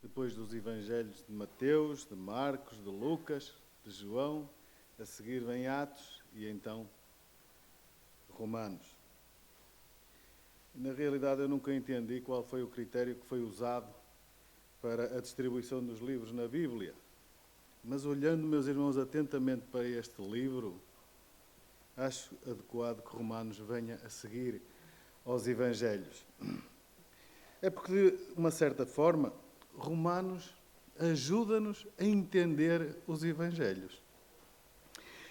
depois dos evangelhos de Mateus, de Marcos, de Lucas, de João, a seguir vem Atos e então Romanos. Na realidade, eu nunca entendi qual foi o critério que foi usado para a distribuição dos livros na Bíblia. Mas olhando, meus irmãos, atentamente para este livro, acho adequado que Romanos venha a seguir aos evangelhos. É porque, de uma certa forma, Romanos ajuda-nos a entender os evangelhos.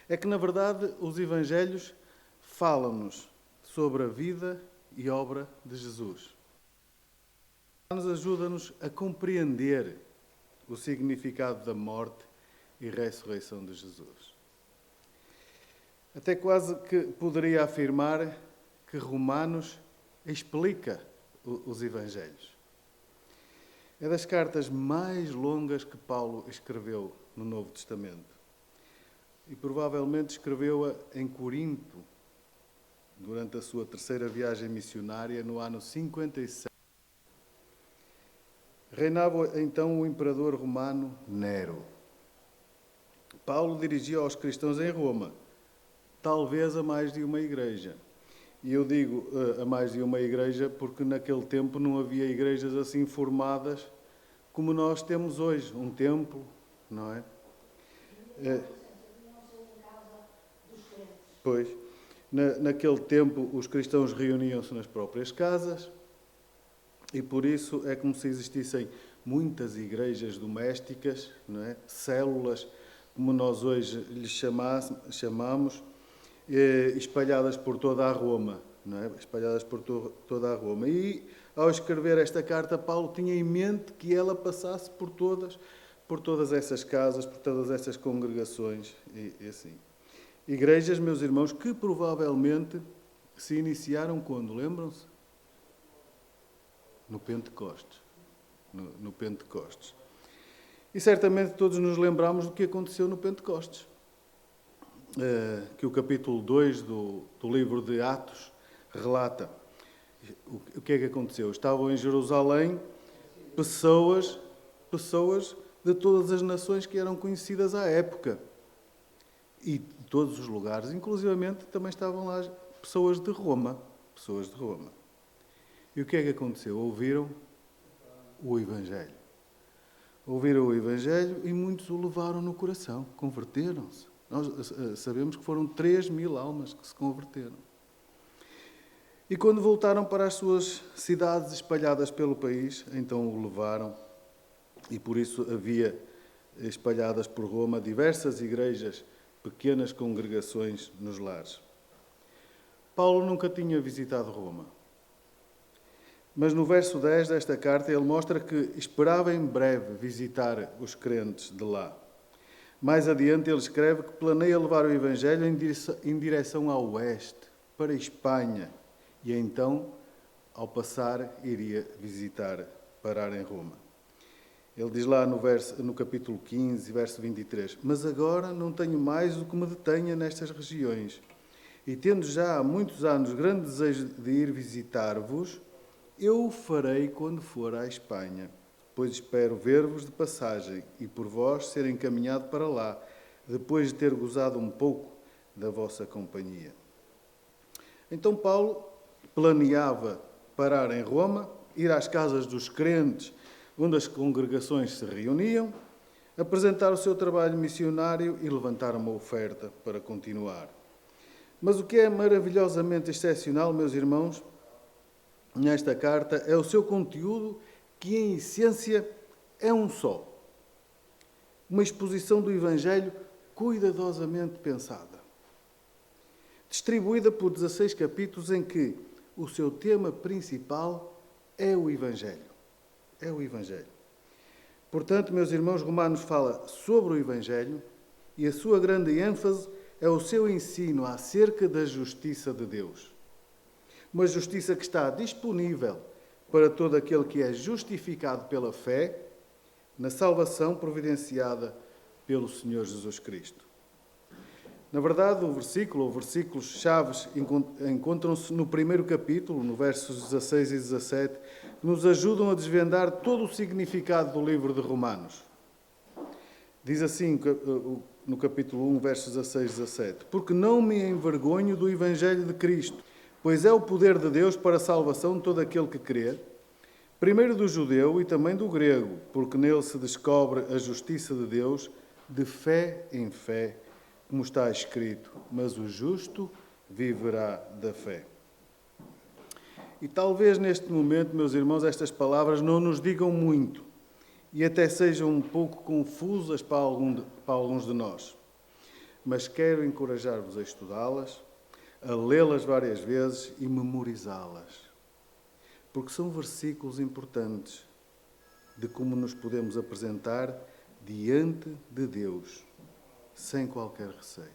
É que, na verdade, os evangelhos falam-nos sobre a vida e obra de Jesus. Romanos ajuda-nos a compreender o significado da morte e ressurreição de Jesus. Até quase que poderia afirmar que Romanos explica os evangelhos. É das cartas mais longas que Paulo escreveu no Novo Testamento. E provavelmente escreveu-a em Corinto, durante a sua terceira viagem missionária, no ano 57. Reinava então o imperador romano Nero. Paulo dirigia aos cristãos em Roma, talvez a mais de uma igreja. E eu digo a mais de uma igreja porque naquele tempo não havia igrejas assim formadas como nós temos hoje, um templo, não é? Pois, naquele tempo os cristãos reuniam-se nas próprias casas e por isso é como se existissem muitas igrejas domésticas, não é? Células, como nós hoje lhes chamamos, espalhadas por toda a Roma, não é? Espalhadas por toda a Roma. E, ao escrever esta carta, Paulo tinha em mente que ela passasse por todas essas casas, por todas essas congregações e assim. Igrejas, meus irmãos, que provavelmente se iniciaram quando? Lembram-se? No Pentecostes. No Pentecostes. E certamente todos nos lembramos do que aconteceu no Pentecostes. Que o capítulo 2 do livro de Atos relata. O que é que aconteceu? Estavam em Jerusalém pessoas de todas as nações que eram conhecidas à época. E de todos os lugares, inclusivamente também estavam lá pessoas de Roma. E o que é que aconteceu? Ouviram o Evangelho. Ouviram o Evangelho e muitos o levaram no coração, converteram-se. Nós sabemos que foram 3.000 almas que se converteram. E quando voltaram para as suas cidades espalhadas pelo país, então o levaram. E por isso havia espalhadas por Roma diversas igrejas, pequenas congregações nos lares. Paulo nunca tinha visitado Roma. Mas no verso 10 desta carta ele mostra que esperava em breve visitar os crentes de lá. Mais adiante ele escreve que planeia levar o Evangelho em direção ao oeste, para a Espanha, e então, ao passar, iria parar em Roma. Ele diz lá no capítulo 15, verso 23, mas agora não tenho mais o que me detenha nestas regiões, e tendo já há muitos anos grande desejo de ir visitar-vos, eu o farei quando for à Espanha, pois espero ver-vos de passagem e por vós ser encaminhado para lá, depois de ter gozado um pouco da vossa companhia. Então Paulo planeava parar em Roma, ir às casas dos crentes, onde as congregações se reuniam, apresentar o seu trabalho missionário e levantar uma oferta para continuar. Mas o que é maravilhosamente excepcional, meus irmãos, nesta carta, é o seu conteúdo, que em essência é um só. Uma exposição do Evangelho cuidadosamente pensada. Distribuída por 16 capítulos em que o seu tema principal é o Evangelho. É o Evangelho. Portanto, meus irmãos, Romanos fala sobre o Evangelho e a sua grande ênfase é o seu ensino acerca da justiça de Deus. Uma justiça que está disponível para todo aquele que é justificado pela fé na salvação providenciada pelo Senhor Jesus Cristo. Na verdade, o versículo ou versículos-chaves encontram-se no primeiro capítulo, no versos 16 e 17, que nos ajudam a desvendar todo o significado do livro de Romanos. Diz assim no capítulo 1, versos 16 e 17: Porque não me envergonho do Evangelho de Cristo, pois é o poder de Deus para a salvação de todo aquele que crê, primeiro do judeu e também do grego, porque nele se descobre a justiça de Deus de fé em fé, como está escrito, mas o justo viverá da fé. E talvez neste momento, meus irmãos, estas palavras não nos digam muito e até sejam um pouco confusas para alguns de nós. Mas quero encorajar-vos a estudá-las, a lê-las várias vezes e memorizá-las. Porque são versículos importantes de como nos podemos apresentar diante de Deus, sem qualquer receio.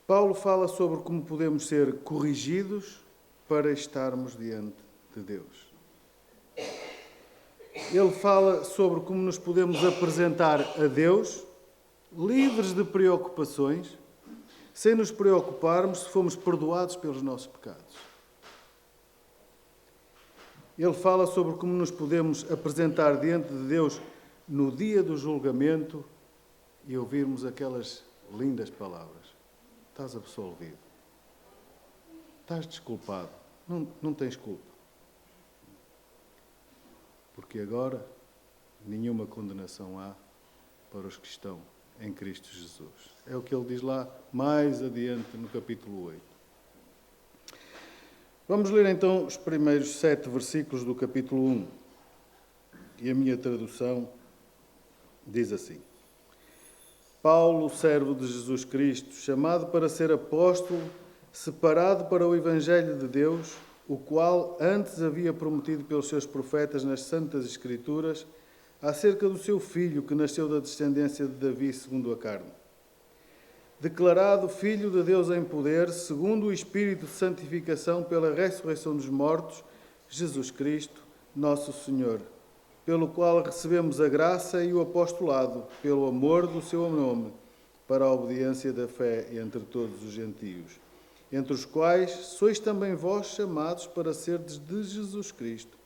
Paulo fala sobre como podemos ser corrigidos para estarmos diante de Deus. Ele fala sobre como nos podemos apresentar a Deus, livres de preocupações, sem nos preocuparmos se fomos perdoados pelos nossos pecados. Ele fala sobre como nos podemos apresentar diante de Deus no dia do julgamento e ouvirmos aquelas lindas palavras. Estás absolvido. Estás desculpado. Não tens culpa. Porque agora nenhuma condenação há para os que estão em Cristo Jesus. É o que ele diz lá mais adiante no capítulo 8. Vamos ler então os primeiros 7 versículos do capítulo 1. E a minha tradução diz assim: Paulo, servo de Jesus Cristo, chamado para ser apóstolo, separado para o Evangelho de Deus, o qual antes havia prometido pelos seus profetas nas Santas Escrituras, acerca do seu filho, que nasceu da descendência de Davi segundo a carne. Declarado Filho de Deus em poder, segundo o Espírito de santificação pela ressurreição dos mortos, Jesus Cristo, nosso Senhor, pelo qual recebemos a graça e o apostolado, pelo amor do seu nome, para a obediência da fé entre todos os gentios, entre os quais sois também vós chamados para serdes de Jesus Cristo.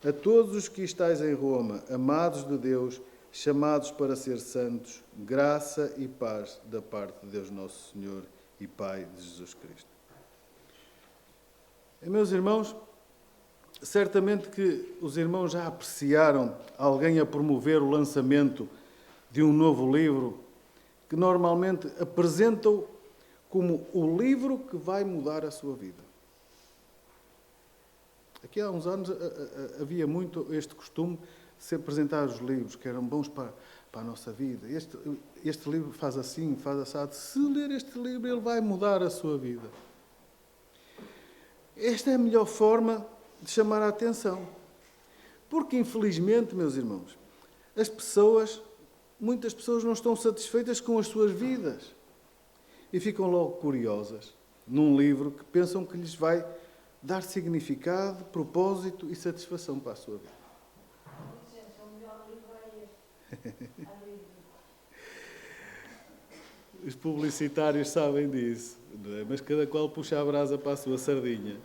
A todos os que estáis em Roma, amados de Deus, chamados para ser santos, graça e paz da parte de Deus nosso Senhor e Pai de Jesus Cristo. Meus irmãos, certamente que os irmãos já apreciaram alguém a promover o lançamento de um novo livro que normalmente apresentam como o livro que vai mudar a sua vida. Aqui há uns anos havia muito este costume de se apresentar os livros que eram bons para a nossa vida. Este livro faz assim, faz assado. Se ler este livro, ele vai mudar a sua vida. Esta é a melhor forma de chamar a atenção. Porque, infelizmente, meus irmãos, muitas pessoas não estão satisfeitas com as suas vidas e ficam logo curiosas num livro que pensam que lhes vai dar significado, propósito e satisfação para a sua vida. O melhor livro é este. Os publicitários sabem disso, não é? Mas cada qual puxa a brasa para a sua sardinha.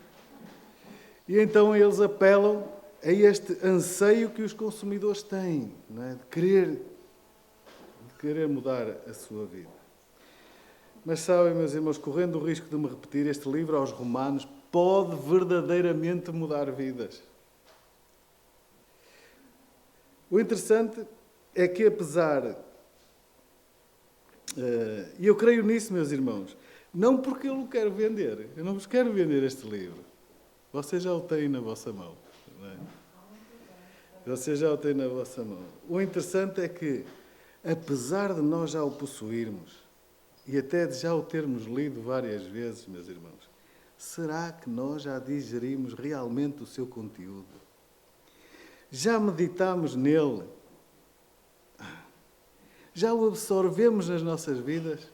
E então eles apelam a este anseio que os consumidores têm, não é? De querer mudar a sua vida. Mas sabem, meus irmãos, correndo o risco de me repetir, este livro aos Romanos pode verdadeiramente mudar vidas. O interessante é que, apesar... E eu creio nisso, meus irmãos, não porque eu o quero vender. Eu não vos quero vender este livro. Vocês já o têm na vossa mão. Não é? Vocês já o têm na vossa mão. O interessante é que, apesar de nós já o possuirmos, e até de já o termos lido várias vezes, meus irmãos, será que nós já digerimos realmente o seu conteúdo? Já meditamos nele? Já o absorvemos nas nossas vidas?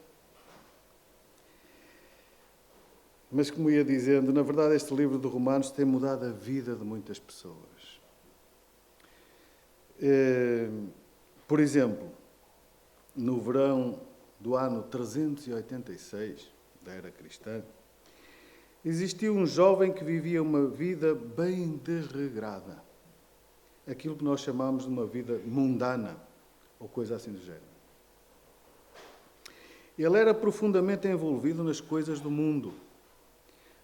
Mas, como ia dizendo, na verdade este livro de Romanos tem mudado a vida de muitas pessoas. Por exemplo, no verão do ano 386 da era cristã, existia um jovem que vivia uma vida bem desregrada. Aquilo que nós chamamos de uma vida mundana, ou coisa assim do género. Ele era profundamente envolvido nas coisas do mundo.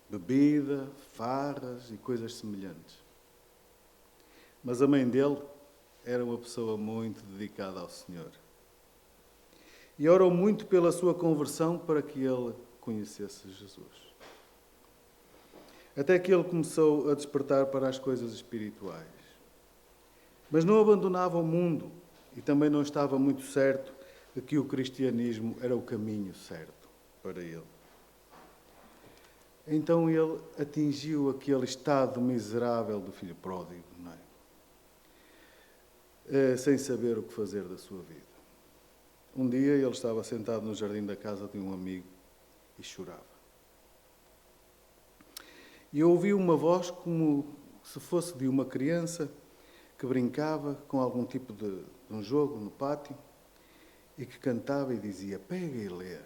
Bebida, farras e coisas semelhantes. Mas a mãe dele era uma pessoa muito dedicada ao Senhor. E orou muito pela sua conversão para que ele conhecesse Jesus. Até que ele começou a despertar para as coisas espirituais. Mas não abandonava o mundo e também não estava muito certo de que o cristianismo era o caminho certo para ele. Então ele atingiu aquele estado miserável do filho pródigo, não é? Sem saber o que fazer da sua vida. Um dia ele estava sentado no jardim da casa de um amigo e chorava. E ouviu uma voz como se fosse de uma criança que brincava com algum tipo de um jogo no pátio e que cantava e dizia: pega e lê,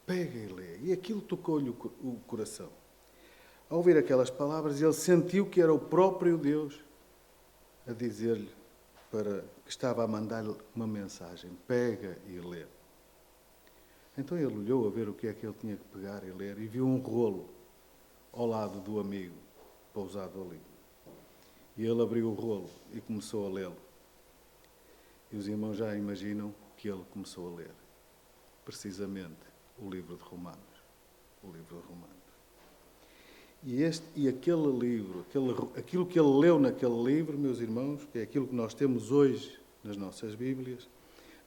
pega e lê. E aquilo tocou-lhe o coração. Ao ouvir aquelas palavras, ele sentiu que era o próprio Deus a dizer-lhe que estava a mandar-lhe uma mensagem: pega e lê. Então ele olhou a ver o que é que ele tinha que pegar e ler e viu um rolo ao lado do amigo pousado ali. E ele abriu o rolo e começou a lê-lo. E os irmãos já imaginam que ele começou a ler precisamente o livro de Romanos. O livro de Romanos. E aquele livro, aquilo que ele leu naquele livro, meus irmãos, que é aquilo que nós temos hoje nas nossas Bíblias,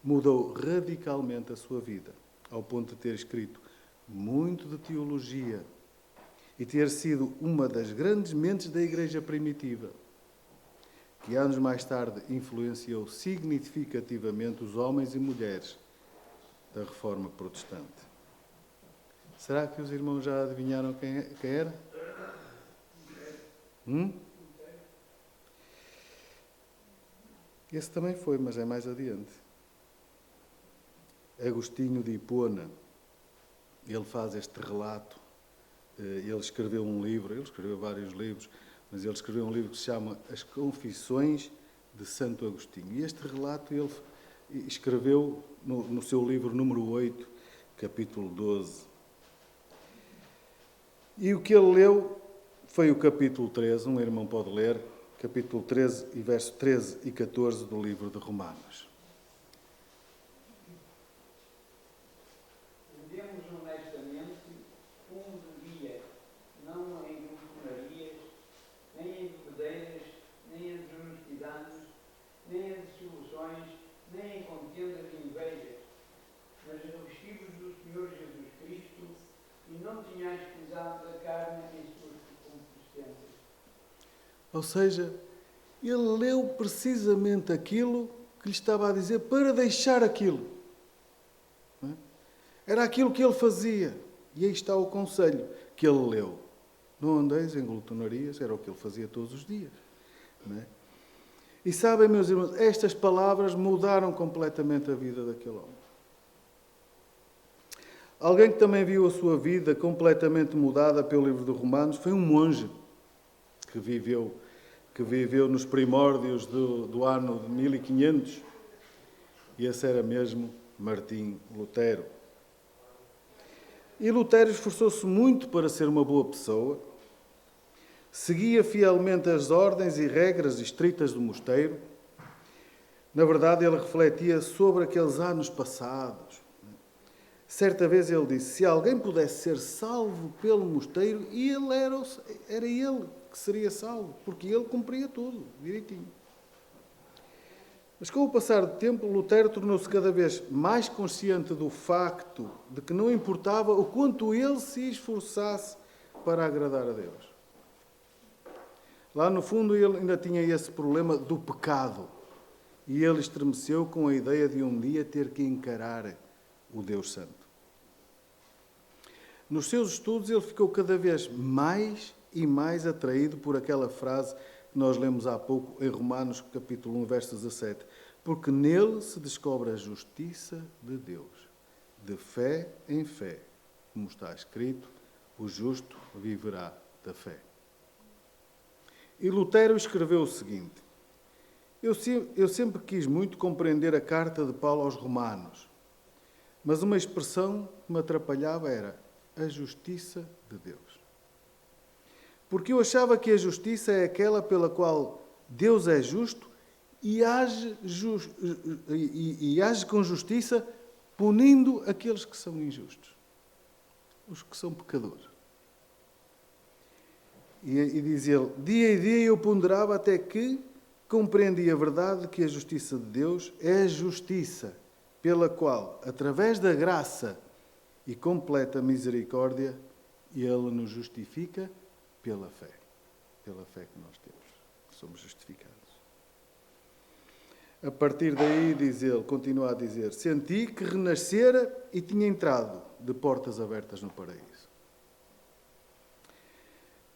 mudou radicalmente a sua vida, ao ponto de ter escrito muito de teologia e ter sido uma das grandes mentes da Igreja primitiva, que anos mais tarde influenciou significativamente os homens e mulheres da Reforma Protestante. Será que os irmãos já adivinharam quem era? Esse também foi, mas é mais adiante. Agostinho de Hipona, ele faz este relato. Ele escreveu um livro, ele escreveu vários livros, mas ele escreveu um livro que se chama As Confissões de Santo Agostinho. E este relato ele escreveu no seu livro número 8, capítulo 12. E o que ele leu foi o capítulo 13, um irmão pode ler, capítulo 13 e verso 13 e 14 do livro de Romanos. Vivemos honestamente como devia, não em glutonarias, nem em bebedeiras, nem em desonestidades, nem em dissoluções, nem em contendas e invejas, mas revestivos do Senhor Jesus Cristo, e não tenhais pisado da carne em suas concupiscências. Ou seja, ele leu precisamente aquilo que lhe estava a dizer para deixar aquilo. Era aquilo que ele fazia. E aí está o conselho que ele leu. Não andeis em glutonarias, era o que ele fazia todos os dias. Não é? E sabem, meus irmãos, estas palavras mudaram completamente a vida daquele homem. Alguém que também viu a sua vida completamente mudada pelo livro de Romanos foi um monge que viveu nos primórdios do ano de 1500. E esse era mesmo Martim Lutero. E Lutero esforçou-se muito para ser uma boa pessoa, seguia fielmente as ordens e regras estritas do mosteiro. Na verdade, ele refletia sobre aqueles anos passados. Certa vez ele disse: se alguém pudesse ser salvo pelo mosteiro, era ele que seria salvo, porque ele cumpria tudo direitinho. Mas com o passar do tempo, Lutero tornou-se cada vez mais consciente do facto de que não importava o quanto ele se esforçasse para agradar a Deus. Lá no fundo ele ainda tinha esse problema do pecado. E ele estremeceu com a ideia de um dia ter que encarar o Deus Santo. Nos seus estudos ele ficou cada vez mais e mais atraído por aquela frase que nós lemos há pouco em Romanos capítulo 1, verso 17. porque nele se descobre a justiça de Deus, de fé em fé, como está escrito, o justo viverá da fé. E Lutero escreveu o seguinte: eu sempre quis muito compreender a carta de Paulo aos Romanos, mas uma expressão que me atrapalhava era a justiça de Deus. Porque eu achava que a justiça é aquela pela qual Deus é justo e age com justiça, punindo aqueles que são injustos, os que são pecadores. E diz ele, dia e dia eu ponderava até que compreendi a verdade que a justiça de Deus é a justiça pela qual, através da graça e completa misericórdia, Ele nos justifica pela fé que nós temos, que somos justificados. A partir daí, diz ele, continua a dizer, senti que renascera e tinha entrado de portas abertas no paraíso.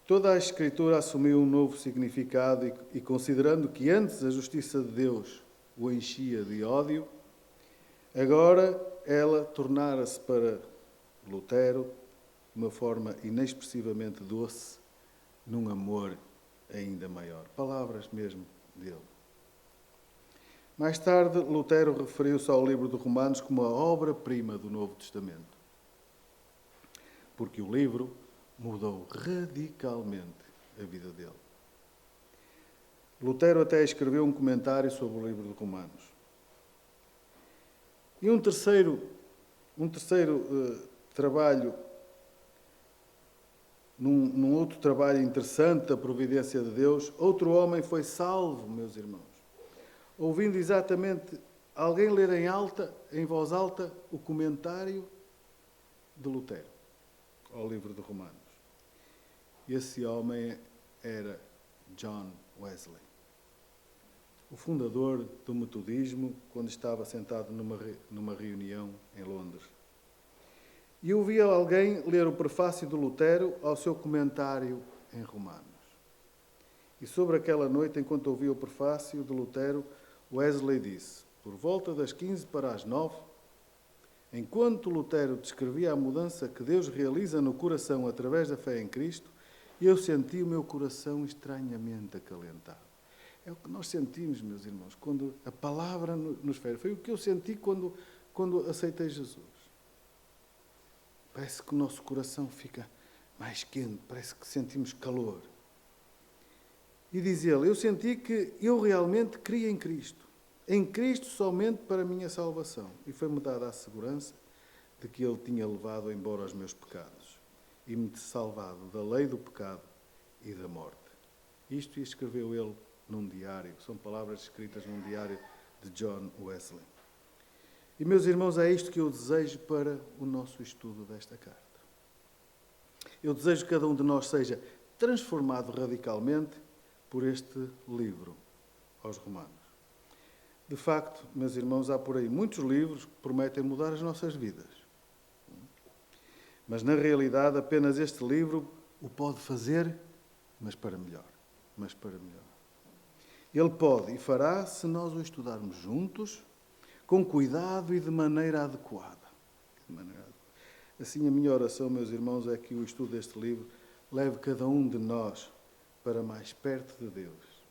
Toda a Escritura assumiu um novo significado e considerando que antes a justiça de Deus o enchia de ódio, agora ela tornara-se para Lutero de uma forma inexpressivamente doce, num amor ainda maior. Palavras mesmo dele. Mais tarde, Lutero referiu-se ao livro de Romanos como a obra-prima do Novo Testamento, porque o livro mudou radicalmente a vida dele. Lutero até escreveu um comentário sobre o livro de Romanos. E um terceiro trabalho, num outro trabalho interessante da providência de Deus, outro homem foi salvo, meus irmãos, ouvindo exatamente alguém ler em voz alta, o comentário de Lutero ao livro de Romanos. Esse homem era John Wesley, o fundador do metodismo, quando estava sentado numa reunião em Londres. E ouvia alguém ler o prefácio de Lutero ao seu comentário em Romanos. E sobre aquela noite, enquanto ouvia o prefácio de Lutero, Wesley disse, por volta das 8:45, enquanto Lutero descrevia a mudança que Deus realiza no coração através da fé em Cristo, eu senti o meu coração estranhamente acalentado. É o que nós sentimos, meus irmãos, quando a palavra nos fere. Foi o que eu senti quando aceitei Jesus. Parece que o nosso coração fica mais quente, parece que sentimos calor. E diz ele, eu senti que eu realmente cria em Cristo somente para a minha salvação. E foi-me dada a segurança de que Ele tinha levado embora os meus pecados e me salvado da lei do pecado e da morte. Isto escreveu ele num diário, são palavras escritas num diário de John Wesley. E, meus irmãos, é isto que eu desejo para o nosso estudo desta carta. Eu desejo que cada um de nós seja transformado radicalmente por este livro aos Romanos. De facto, meus irmãos, há por aí muitos livros que prometem mudar as nossas vidas. Mas, na realidade, apenas este livro o pode fazer, mas para melhor. Ele pode e fará se nós o estudarmos juntos, com cuidado e de maneira adequada. Assim, a minha oração, meus irmãos, é que o estudo deste livro leve cada um de nós para mais perto de Deus.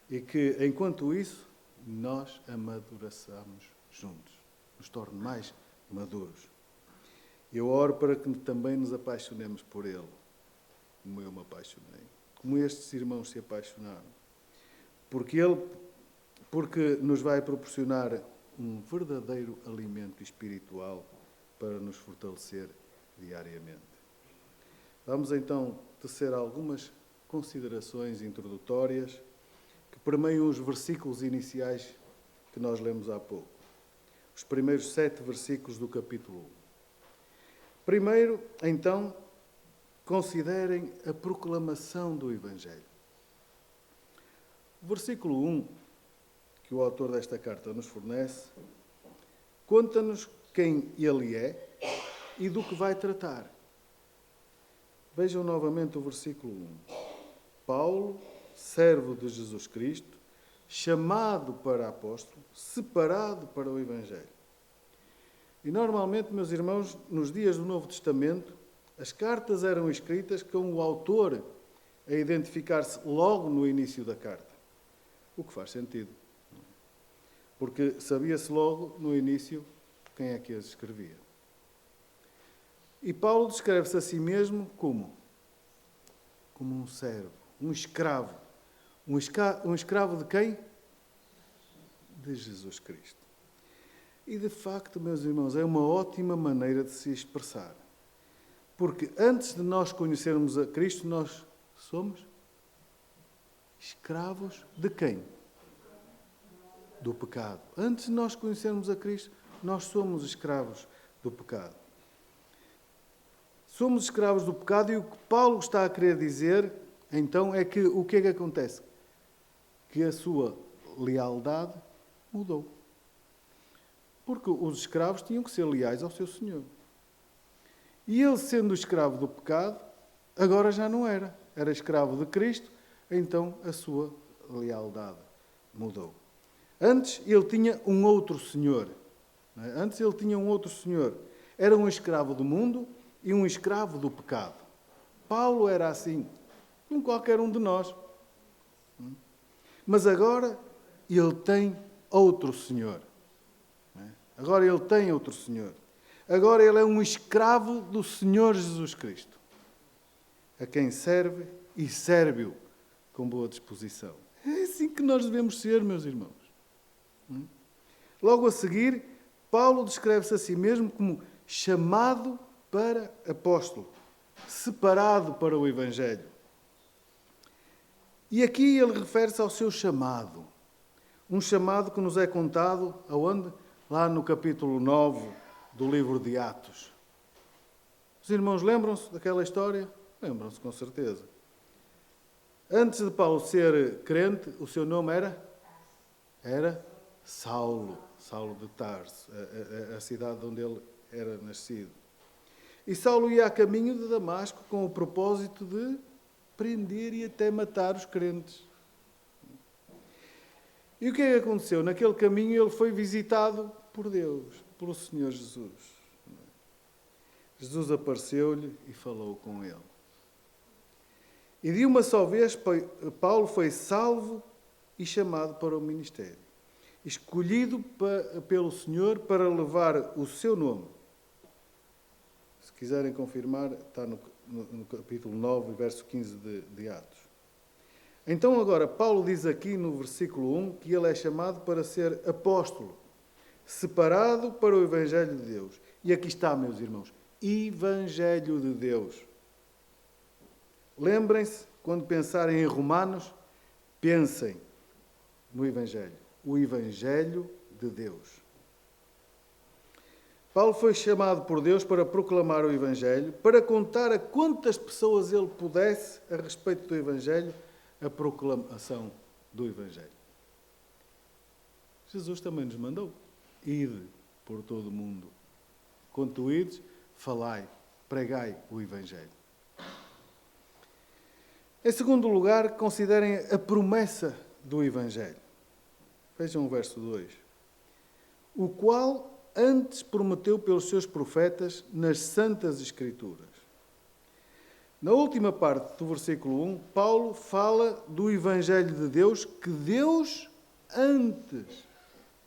E que, enquanto isso, nós amadureçamos juntos, nos torne mais maduros. Eu oro para que também nos apaixonemos por Ele, como eu me apaixonei, como estes irmãos se apaixonaram, porque nos vai proporcionar um verdadeiro alimento espiritual para nos fortalecer diariamente. Vamos então tecer algumas considerações introdutórias que permeiam os versículos iniciais que nós lemos há pouco. Os primeiros 7 versículos do capítulo 1. Primeiro, então, considerem a proclamação do Evangelho. O versículo 1, que o autor desta carta nos fornece, conta-nos quem ele é e do que vai tratar. Vejam novamente o versículo 1. Paulo, servo de Jesus Cristo, chamado para apóstolo, separado para o Evangelho. E normalmente, meus irmãos, nos dias do Novo Testamento, as cartas eram escritas com o autor a identificar-se logo no início da carta. O que faz sentido. Porque sabia-se logo no início quem é que as escrevia. E Paulo descreve-se a si mesmo como? Como um servo, um escravo. Um escravo de quem? De Jesus Cristo. E de facto, meus irmãos, é uma ótima maneira de se expressar. Porque antes de nós conhecermos a Cristo, nós somos escravos de quem? Do pecado. Antes de nós conhecermos a Cristo, nós somos escravos do pecado. Somos escravos do pecado e o que Paulo está a querer dizer, então, é que o que é que acontece? Que a sua lealdade mudou. Porque os escravos tinham que ser leais ao seu Senhor. E ele, sendo escravo do pecado, agora já não era. Era escravo de Cristo, então a sua lealdade mudou. Antes ele tinha um outro senhor. Antes ele tinha um outro senhor. Era um escravo do mundo e um escravo do pecado. Paulo era assim, como qualquer um de nós. Mas agora ele tem outro senhor. Agora ele tem outro senhor. Agora ele é um escravo do Senhor Jesus Cristo, a quem serve e serve-o com boa disposição. É assim que nós devemos ser, meus irmãos. Logo a seguir, Paulo descreve-se a si mesmo como chamado para apóstolo, separado para o Evangelho. E aqui ele refere-se ao seu chamado. Um chamado que nos é contado, aonde? Lá no capítulo 9 do livro de Atos. Os irmãos lembram-se daquela história? Lembram-se, com certeza. Antes de Paulo ser crente, o seu nome era Saulo. Saulo de Tarso, a cidade onde ele era nascido. E Saulo ia a caminho de Damasco com o propósito de prender e até matar os crentes. E o que é que aconteceu? Naquele caminho ele foi visitado por Deus, pelo Senhor Jesus. Jesus apareceu-lhe e falou com ele. E de uma só vez Paulo foi salvo e chamado para o ministério, escolhido pelo Senhor para levar o seu nome. Se quiserem confirmar, está no capítulo 9, verso 15 de Atos. Então agora, Paulo diz aqui no versículo 1 que ele é chamado para ser apóstolo, separado para o Evangelho de Deus. E aqui está, meus irmãos, Evangelho de Deus. Lembrem-se, quando pensarem em Romanos, pensem no Evangelho. O Evangelho de Deus. Paulo foi chamado por Deus para proclamar o Evangelho, para contar a quantas pessoas ele pudesse, a respeito do Evangelho, a proclamação do Evangelho. Jesus também nos mandou: ide por todo o mundo. Quando tu ides, falai, pregai o Evangelho. Em segundo lugar, considerem a promessa do Evangelho. Vejam o verso 2. O qual antes prometeu pelos seus profetas nas Santas Escrituras. Na última parte do versículo 1, Paulo fala do Evangelho de Deus que Deus antes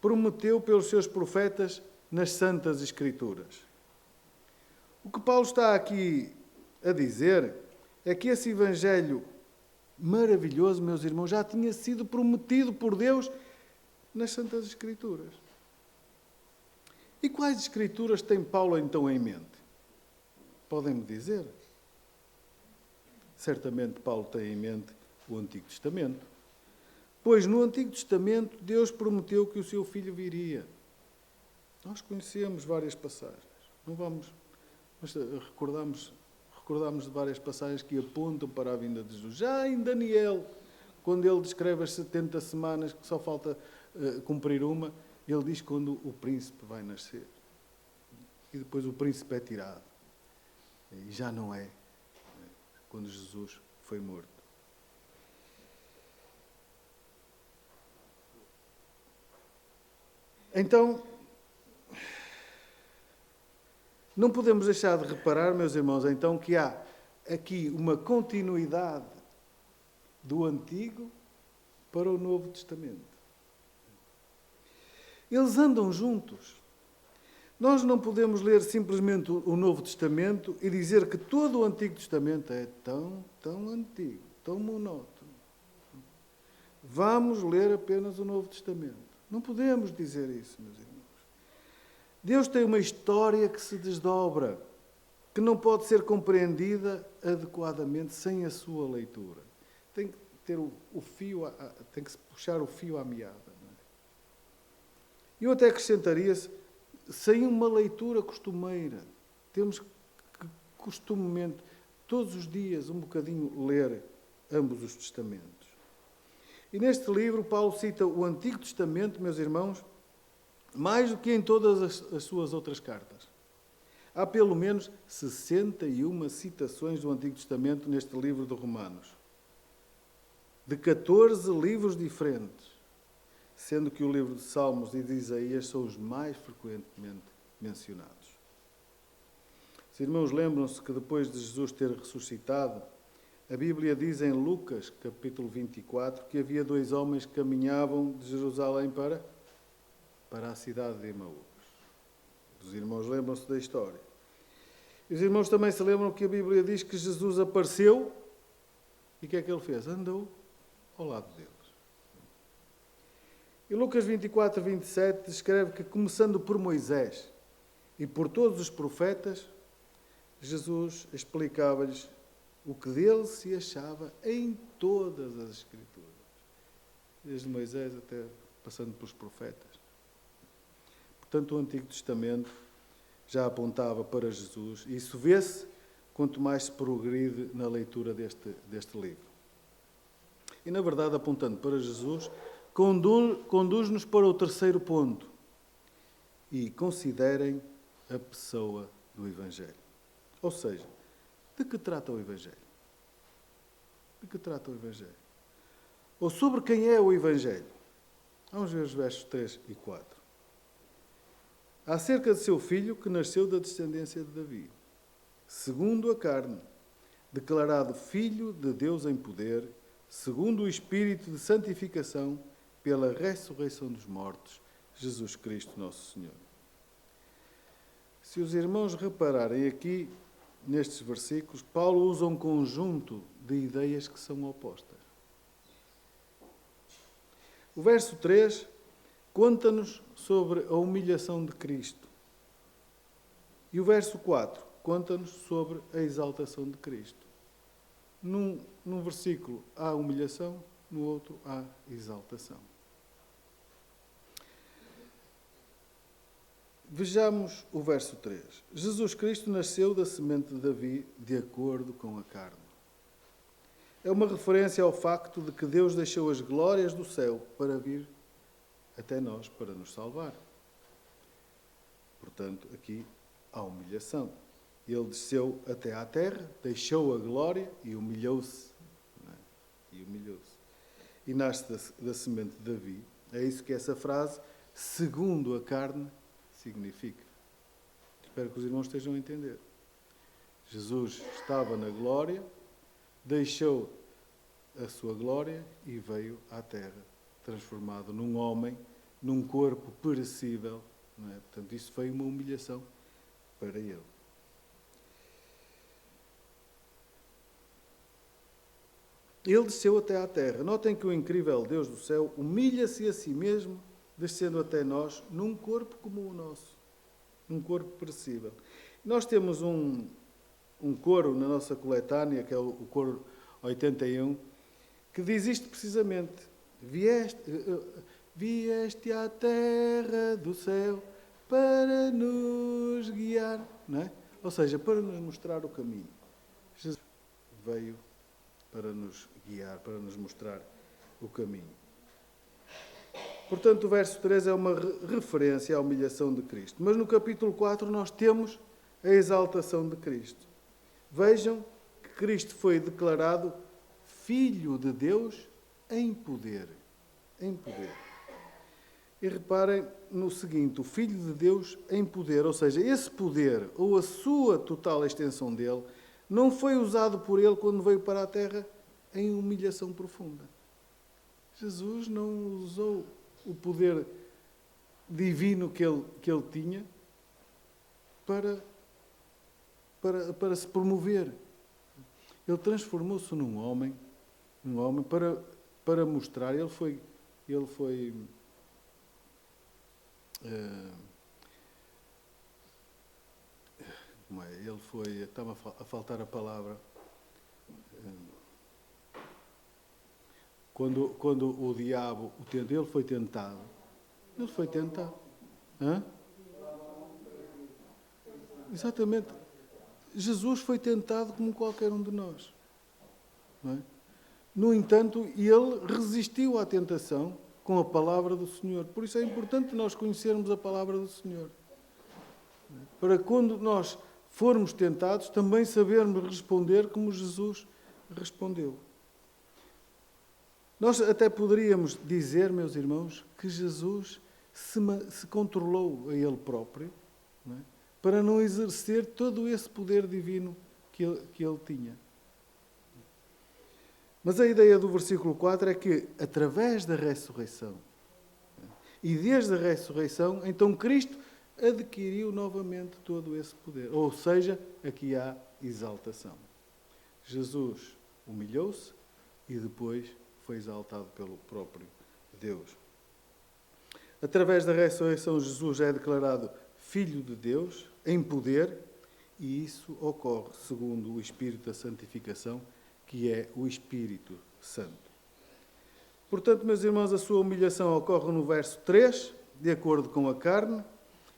prometeu pelos seus profetas nas Santas Escrituras. O que Paulo está aqui a dizer é que esse Evangelho maravilhoso, meus irmãos, já tinha sido prometido por Deus nas Santas Escrituras. E quais Escrituras tem Paulo então em mente? Podem-me dizer? Certamente Paulo tem em mente o Antigo Testamento. Pois no Antigo Testamento Deus prometeu que o seu Filho viria. Nós conhecemos várias passagens. Não vamos, mas recordamos de várias passagens que apontam para a vinda de Jesus. Já em Daniel, quando ele descreve as 70 semanas, que só falta cumprir uma, ele diz quando o príncipe vai nascer. E depois o príncipe é tirado. E já não é quando Jesus foi morto. Então, não podemos deixar de reparar, meus irmãos, então, que há aqui uma continuidade do Antigo para o Novo Testamento. Eles andam juntos. Nós não podemos ler simplesmente o Novo Testamento e dizer que todo o Antigo Testamento é tão antigo, tão monótono. Vamos ler apenas o Novo Testamento. Não podemos dizer isso, meus irmãos. Deus tem uma história que se desdobra, que não pode ser compreendida adequadamente sem a sua leitura. Tem que ter o fio, tem que se puxar o fio à meada. Não é? Eu até acrescentaria, sem uma leitura costumeira. Temos que, costumemente, todos os dias, um bocadinho ler ambos os testamentos. E neste livro, Paulo cita o Antigo Testamento, meus irmãos, mais do que em todas as suas outras cartas. Há pelo menos 61 citações do Antigo Testamento neste livro de Romanos, de 14 livros diferentes, sendo que o livro de Salmos e de Isaías são os mais frequentemente mencionados. Os irmãos lembram-se que depois de Jesus ter ressuscitado, a Bíblia diz em Lucas, capítulo 24, que havia 2 homens que caminhavam de Jerusalém para a cidade de Emaús. Os irmãos lembram-se da história. E os irmãos também se lembram que a Bíblia diz que Jesus apareceu e o que é que ele fez? Andou ao lado deles. E Lucas 24, 27 descreve que, começando por Moisés e por todos os profetas, Jesus explicava-lhes o que dele se achava em todas as Escrituras. Desde Moisés até passando pelos profetas. Portanto, o Antigo Testamento já apontava para Jesus. E isso vê-se quanto mais se progride na leitura deste livro. E, na verdade, apontando para Jesus, conduz-nos para o terceiro ponto. E considerem a pessoa do Evangelho. Ou seja, de que trata o Evangelho? De que trata o Evangelho? Ou sobre quem é o Evangelho? Vamos ver os versos 3 e 4. Acerca de seu filho que nasceu da descendência de Davi, segundo a carne, declarado Filho de Deus em poder, segundo o Espírito de santificação, pela ressurreição dos mortos, Jesus Cristo nosso Senhor. Se os irmãos repararem aqui, nestes versículos, Paulo usa um conjunto de ideias que são opostas. O verso 3 conta-nos sobre a humilhação de Cristo. E o verso 4 conta-nos sobre a exaltação de Cristo. Num versículo há humilhação, no outro há exaltação. Vejamos o verso 3. Jesus Cristo nasceu da semente de Davi de acordo com a carne. É uma referência ao facto de que Deus deixou as glórias do céu para vir até nós, para nos salvar. Portanto, aqui há humilhação. Ele desceu até à terra, deixou a glória e humilhou-se. E humilhou-se. E nasce da semente de Davi. É isso que essa frase, segundo a carne, significa. Espero que os irmãos estejam a entender. Jesus estava na glória, deixou a sua glória e veio à terra, transformado num homem, num corpo perecível. Não é? Portanto, isso foi uma humilhação para ele. Ele desceu até à terra. Notem que o incrível Deus do céu humilha-se a si mesmo, descendo até nós, num corpo como o nosso. Um corpo perecível. Nós temos um coro na nossa coletânea, que é o coro 81, que diz isto precisamente. Vieste à terra do céu para nos guiar. Não é? Ou seja, para nos mostrar o caminho. Jesus veio para nos guiar, para nos mostrar o caminho. Portanto, o verso 3 é uma referência à humilhação de Cristo. Mas no capítulo 4 nós temos a exaltação de Cristo. Vejam que Cristo foi declarado Filho de Deus em poder. Em poder. E reparem no seguinte, o Filho de Deus em poder, ou seja, esse poder, ou a sua total extensão dele, não foi usado por ele quando veio para a Terra em humilhação profunda. Jesus não usou o poder divino que ele tinha para se promover. Ele transformou-se num homem para mostrar, ele foi estava a faltar a palavra, quando o diabo o tentou, ele foi tentado. Hã? Exatamente. Jesus foi tentado como qualquer um de nós. Não é? No entanto, ele resistiu à tentação com a palavra do Senhor. Por isso é importante nós conhecermos a palavra do Senhor. Para quando nós formos tentados, também sabermos responder como Jesus respondeu. Nós até poderíamos dizer, meus irmãos, que Jesus se controlou a ele próprio, não é? Para não exercer todo esse poder divino que ele tinha. Mas a ideia do versículo 4 é que, através da ressurreição, e desde a ressurreição, então Cristo adquiriu novamente todo esse poder. Ou seja, aqui há exaltação. Jesus humilhou-se e depois foi exaltado pelo próprio Deus. Através da ressurreição, Jesus é declarado Filho de Deus, em poder, e isso ocorre segundo o Espírito da Santificação, que é o Espírito Santo. Portanto, meus irmãos, a sua humilhação ocorre no verso 3, de acordo com a carne,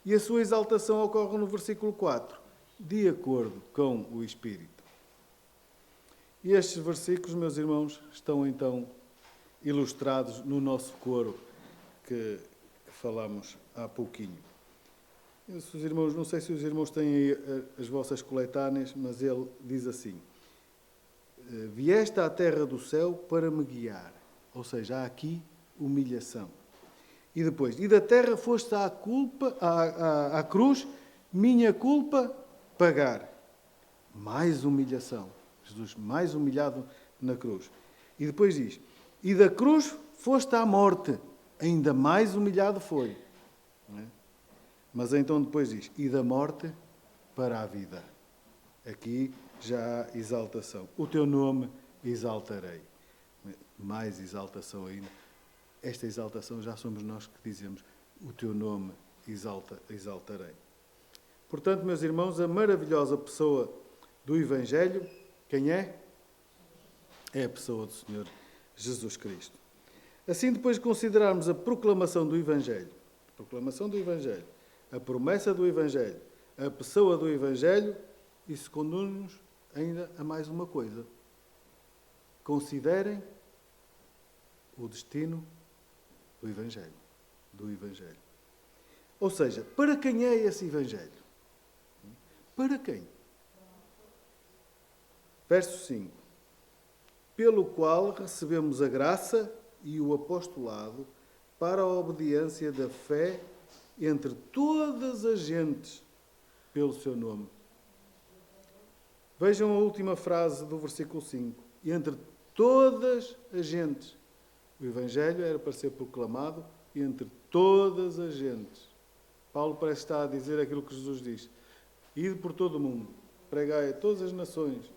e a sua exaltação ocorre no versículo 4, de acordo com o Espírito. E estes versículos, meus irmãos, estão então ilustrados no nosso coro que falámos há pouquinho. Se os irmãos, não sei se os irmãos têm aí as vossas coletâneas, mas ele diz assim: vieste à terra do céu para me guiar. Ou seja, há aqui humilhação. E depois, e da terra foste à cruz, minha culpa pagar. Mais humilhação. Jesus mais humilhado na cruz. E depois diz, e da cruz foste à morte. Ainda mais humilhado foi. Não é? Mas então depois diz, e da morte para a vida. Aqui já há exaltação. O teu nome exaltarei. Mais exaltação ainda. Esta exaltação já somos nós que dizemos, o teu nome exaltarei. Portanto, meus irmãos, a maravilhosa pessoa do Evangelho, quem é? É a pessoa do Senhor Jesus Cristo. Assim, depois de considerarmos a proclamação do Evangelho, a promessa do Evangelho, a pessoa do Evangelho, isso conduz-nos ainda a mais uma coisa. Considerem o destino do Evangelho. Ou seja, para quem é esse Evangelho? Para quem? Verso 5. Pelo qual recebemos a graça e o apostolado para a obediência da fé entre todas as gentes pelo seu nome. Vejam a última frase do versículo 5. Entre todas as gentes. O Evangelho era para ser proclamado entre todas as gentes. Paulo parece estar a dizer aquilo que Jesus diz. Ide por todo o mundo, pregai a todas as nações.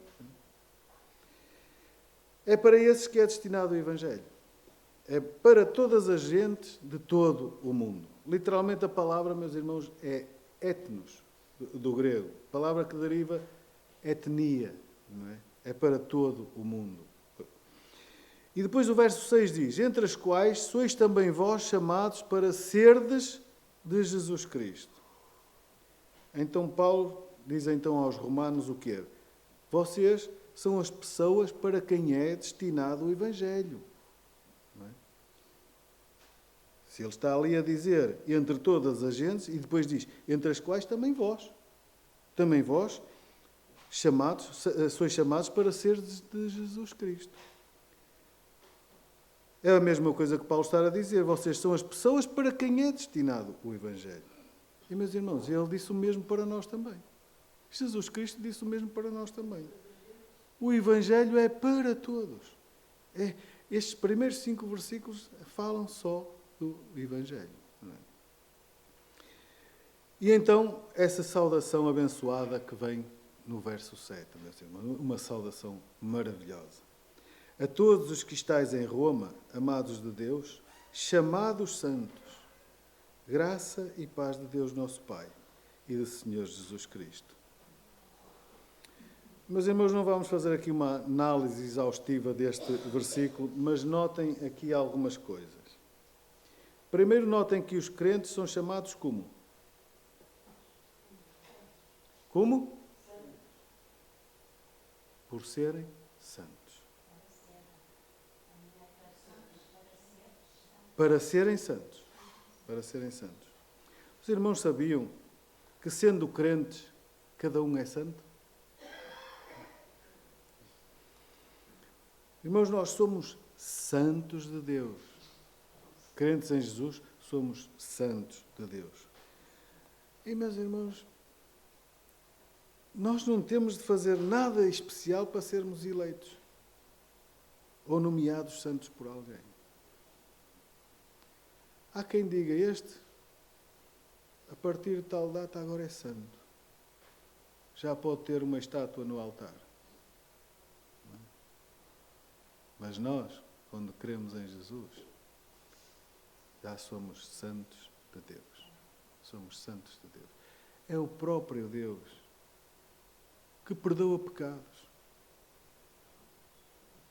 É para esses que é destinado o Evangelho. É para todas as gentes de todo o mundo. Literalmente a palavra, meus irmãos, é etnos, do grego. Palavra que deriva etnia, não é? É para todo o mundo. E depois o verso 6 diz, entre as quais sois também vós chamados para serdes de Jesus Cristo. Então Paulo diz então aos romanos o quê? Vocês são as pessoas para quem é destinado o Evangelho. Não é? Se ele está ali a dizer entre todas as gentes, e depois diz, entre as quais também vós. Também vós sois chamados para serdes de Jesus Cristo. É a mesma coisa que Paulo está a dizer. Vocês são as pessoas para quem é destinado o Evangelho. E, meus irmãos, ele disse o mesmo para nós também. Jesus Cristo disse o mesmo para nós também. O Evangelho é para todos. Estes primeiros 5 versículos falam só do Evangelho. Não é? E então, essa saudação abençoada que vem no verso 7, meus irmãos, uma saudação maravilhosa. A todos os que estáis em Roma, amados de Deus, chamados santos, graça e paz de Deus nosso Pai e do Senhor Jesus Cristo. Meus irmãos, não vamos fazer aqui uma análise exaustiva deste versículo, mas notem aqui algumas coisas. Primeiro, notem que os crentes são chamados como? Como? Por serem santos. Para serem santos. Para serem santos. Os irmãos sabiam que, sendo crentes, cada um é santo? Irmãos, nós somos santos de Deus. Crentes em Jesus, somos santos de Deus. E, meus irmãos, nós não temos de fazer nada especial para sermos eleitos ou nomeados santos por alguém. Há quem diga, a partir de tal data, agora é santo. Já pode ter uma estátua no altar. Mas nós, quando cremos em Jesus, já somos santos de Deus. Somos santos de Deus. É o próprio Deus que perdoa pecados.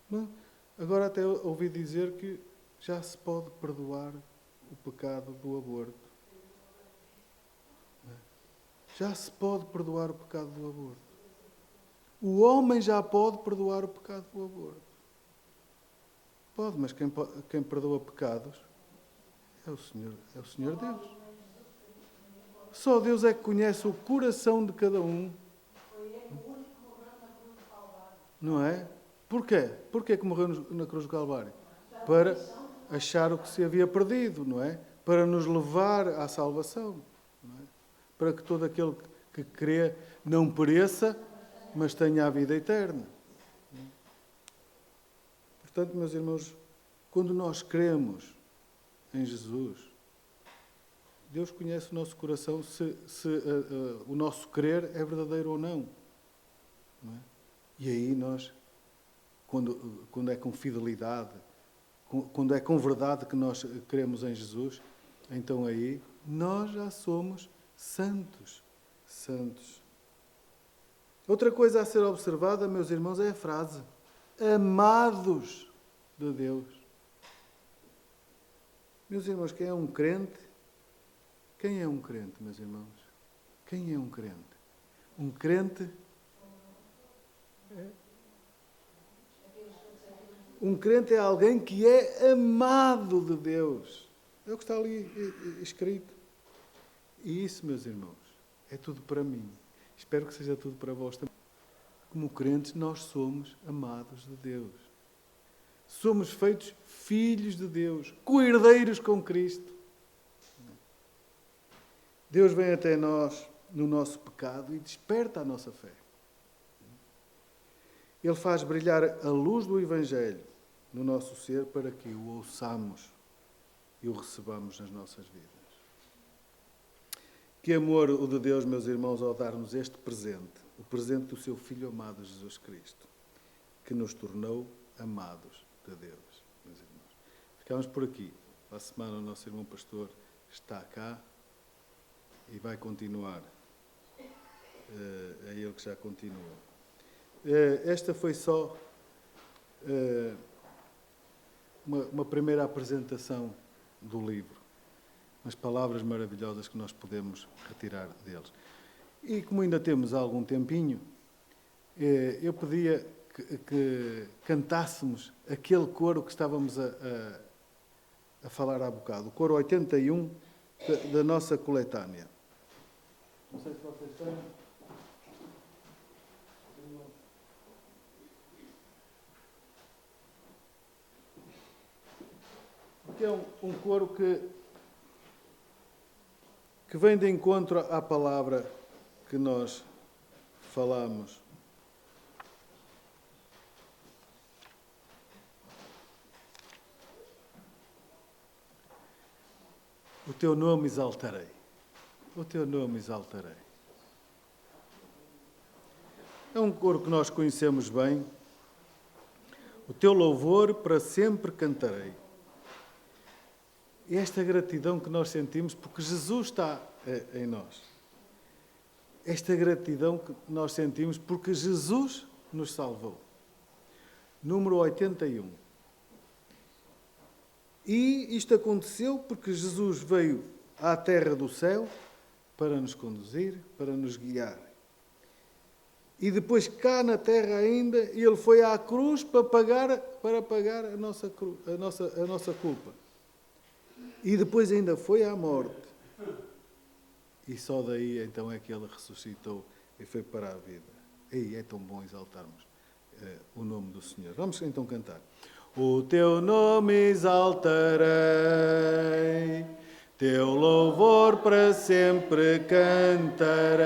Não? Agora até ouvi dizer que já se pode perdoar o pecado do aborto. Já se pode perdoar o pecado do aborto. O homem já pode perdoar o pecado do aborto. Pode, mas quem perdoa pecados é o Senhor Deus. Só Deus é que conhece o coração de cada um. Não é? Porquê? Porquê que morreu na cruz do Calvário? Para achar o que se havia perdido, não é? Para nos levar à salvação. Não é? Para que todo aquele que crê não pereça, mas tenha a vida eterna. Portanto, meus irmãos, quando nós cremos em Jesus, Deus conhece o nosso coração se o nosso crer é verdadeiro ou não. Não é? E aí nós, quando é com fidelidade, quando é com verdade que nós cremos em Jesus, então aí nós já somos santos. Santos. Outra coisa a ser observada, meus irmãos, é a frase: amados de Deus. Meus irmãos, quem é um crente? Quem é um crente, meus irmãos? Quem é um crente? Um crente é alguém que é amado de Deus. É o que está ali escrito. E isso, meus irmãos, é tudo para mim. Espero que seja tudo para vós também. Como crentes, nós somos amados de Deus. Somos feitos filhos de Deus, co-herdeiros com Cristo. Deus vem até nós no nosso pecado e desperta a nossa fé. Ele faz brilhar a luz do Evangelho no nosso ser para que o ouçamos e o recebamos nas nossas vidas. Que amor o de Deus, meus irmãos, ao dar-nos este presente, o presente do seu Filho amado Jesus Cristo, que nos tornou amados de Deus, meus irmãos. Ficamos por aqui. Para a semana o nosso irmão pastor está cá e vai continuar. É ele que já continua. Esta foi só uma primeira apresentação do livro. As palavras maravilhosas que nós podemos retirar deles. E como ainda temos algum tempinho, eu pedia que cantássemos aquele coro que estávamos a falar há bocado, o coro 81 da nossa coletânea. Não sei se vocês têm. porque é um coro que vem de encontro à palavra que nós falamos. O teu nome exaltarei. O teu nome exaltarei. É um coro que nós conhecemos bem. O teu louvor para sempre cantarei. E esta gratidão que nós sentimos porque Jesus está em nós. Esta gratidão que nós sentimos porque Jesus nos salvou. Número 81. E isto aconteceu porque Jesus veio à terra do céu para nos conduzir, para nos guiar. E depois cá na terra ainda, ele foi à cruz para pagar a nossa culpa. E depois ainda foi à morte. E só daí então é que ele ressuscitou e foi para a vida. E é tão bom exaltarmos o nome do Senhor. Vamos então cantar. O teu nome exaltarei, teu louvor para sempre cantarei.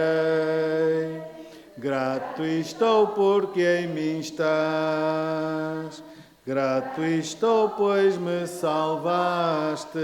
Grato estou porque em mim estás, grato estou pois me salvaste.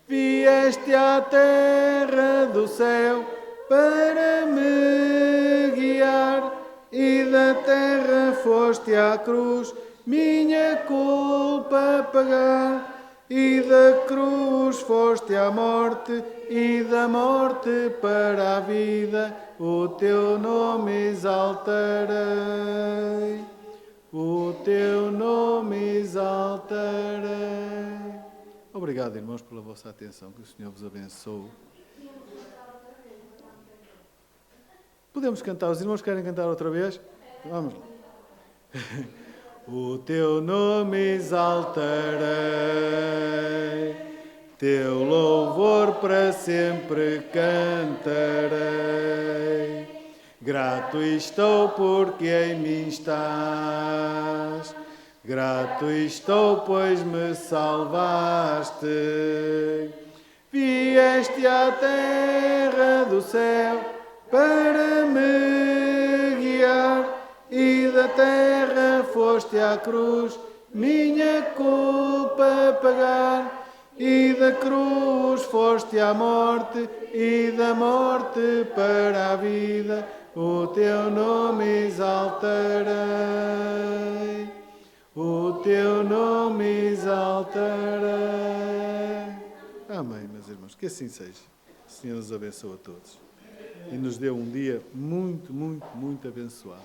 Vieste à terra do céu para me guiar e da terra foste à cruz minha culpa pagar. E da cruz foste à morte, e da morte para a vida, o teu nome exaltarei, o teu nome exaltarei. Obrigado, irmãos, pela vossa atenção, que o Senhor vos abençoe. Podemos cantar, os irmãos querem cantar outra vez? Vamos lá. O teu nome exaltarei, teu louvor para sempre cantarei. Grato estou porque em mim estás, grato estou pois me salvaste. Vieste à terra do céu para me guiar e da terra foste à cruz minha culpa pagar. E da cruz foste à morte, e da morte para a vida, o teu nome exaltarei, o teu nome exaltarei. Amém, meus irmãos, que assim seja. O Senhor nos abençoe a todos e nos dê um dia muito, muito, muito abençoado.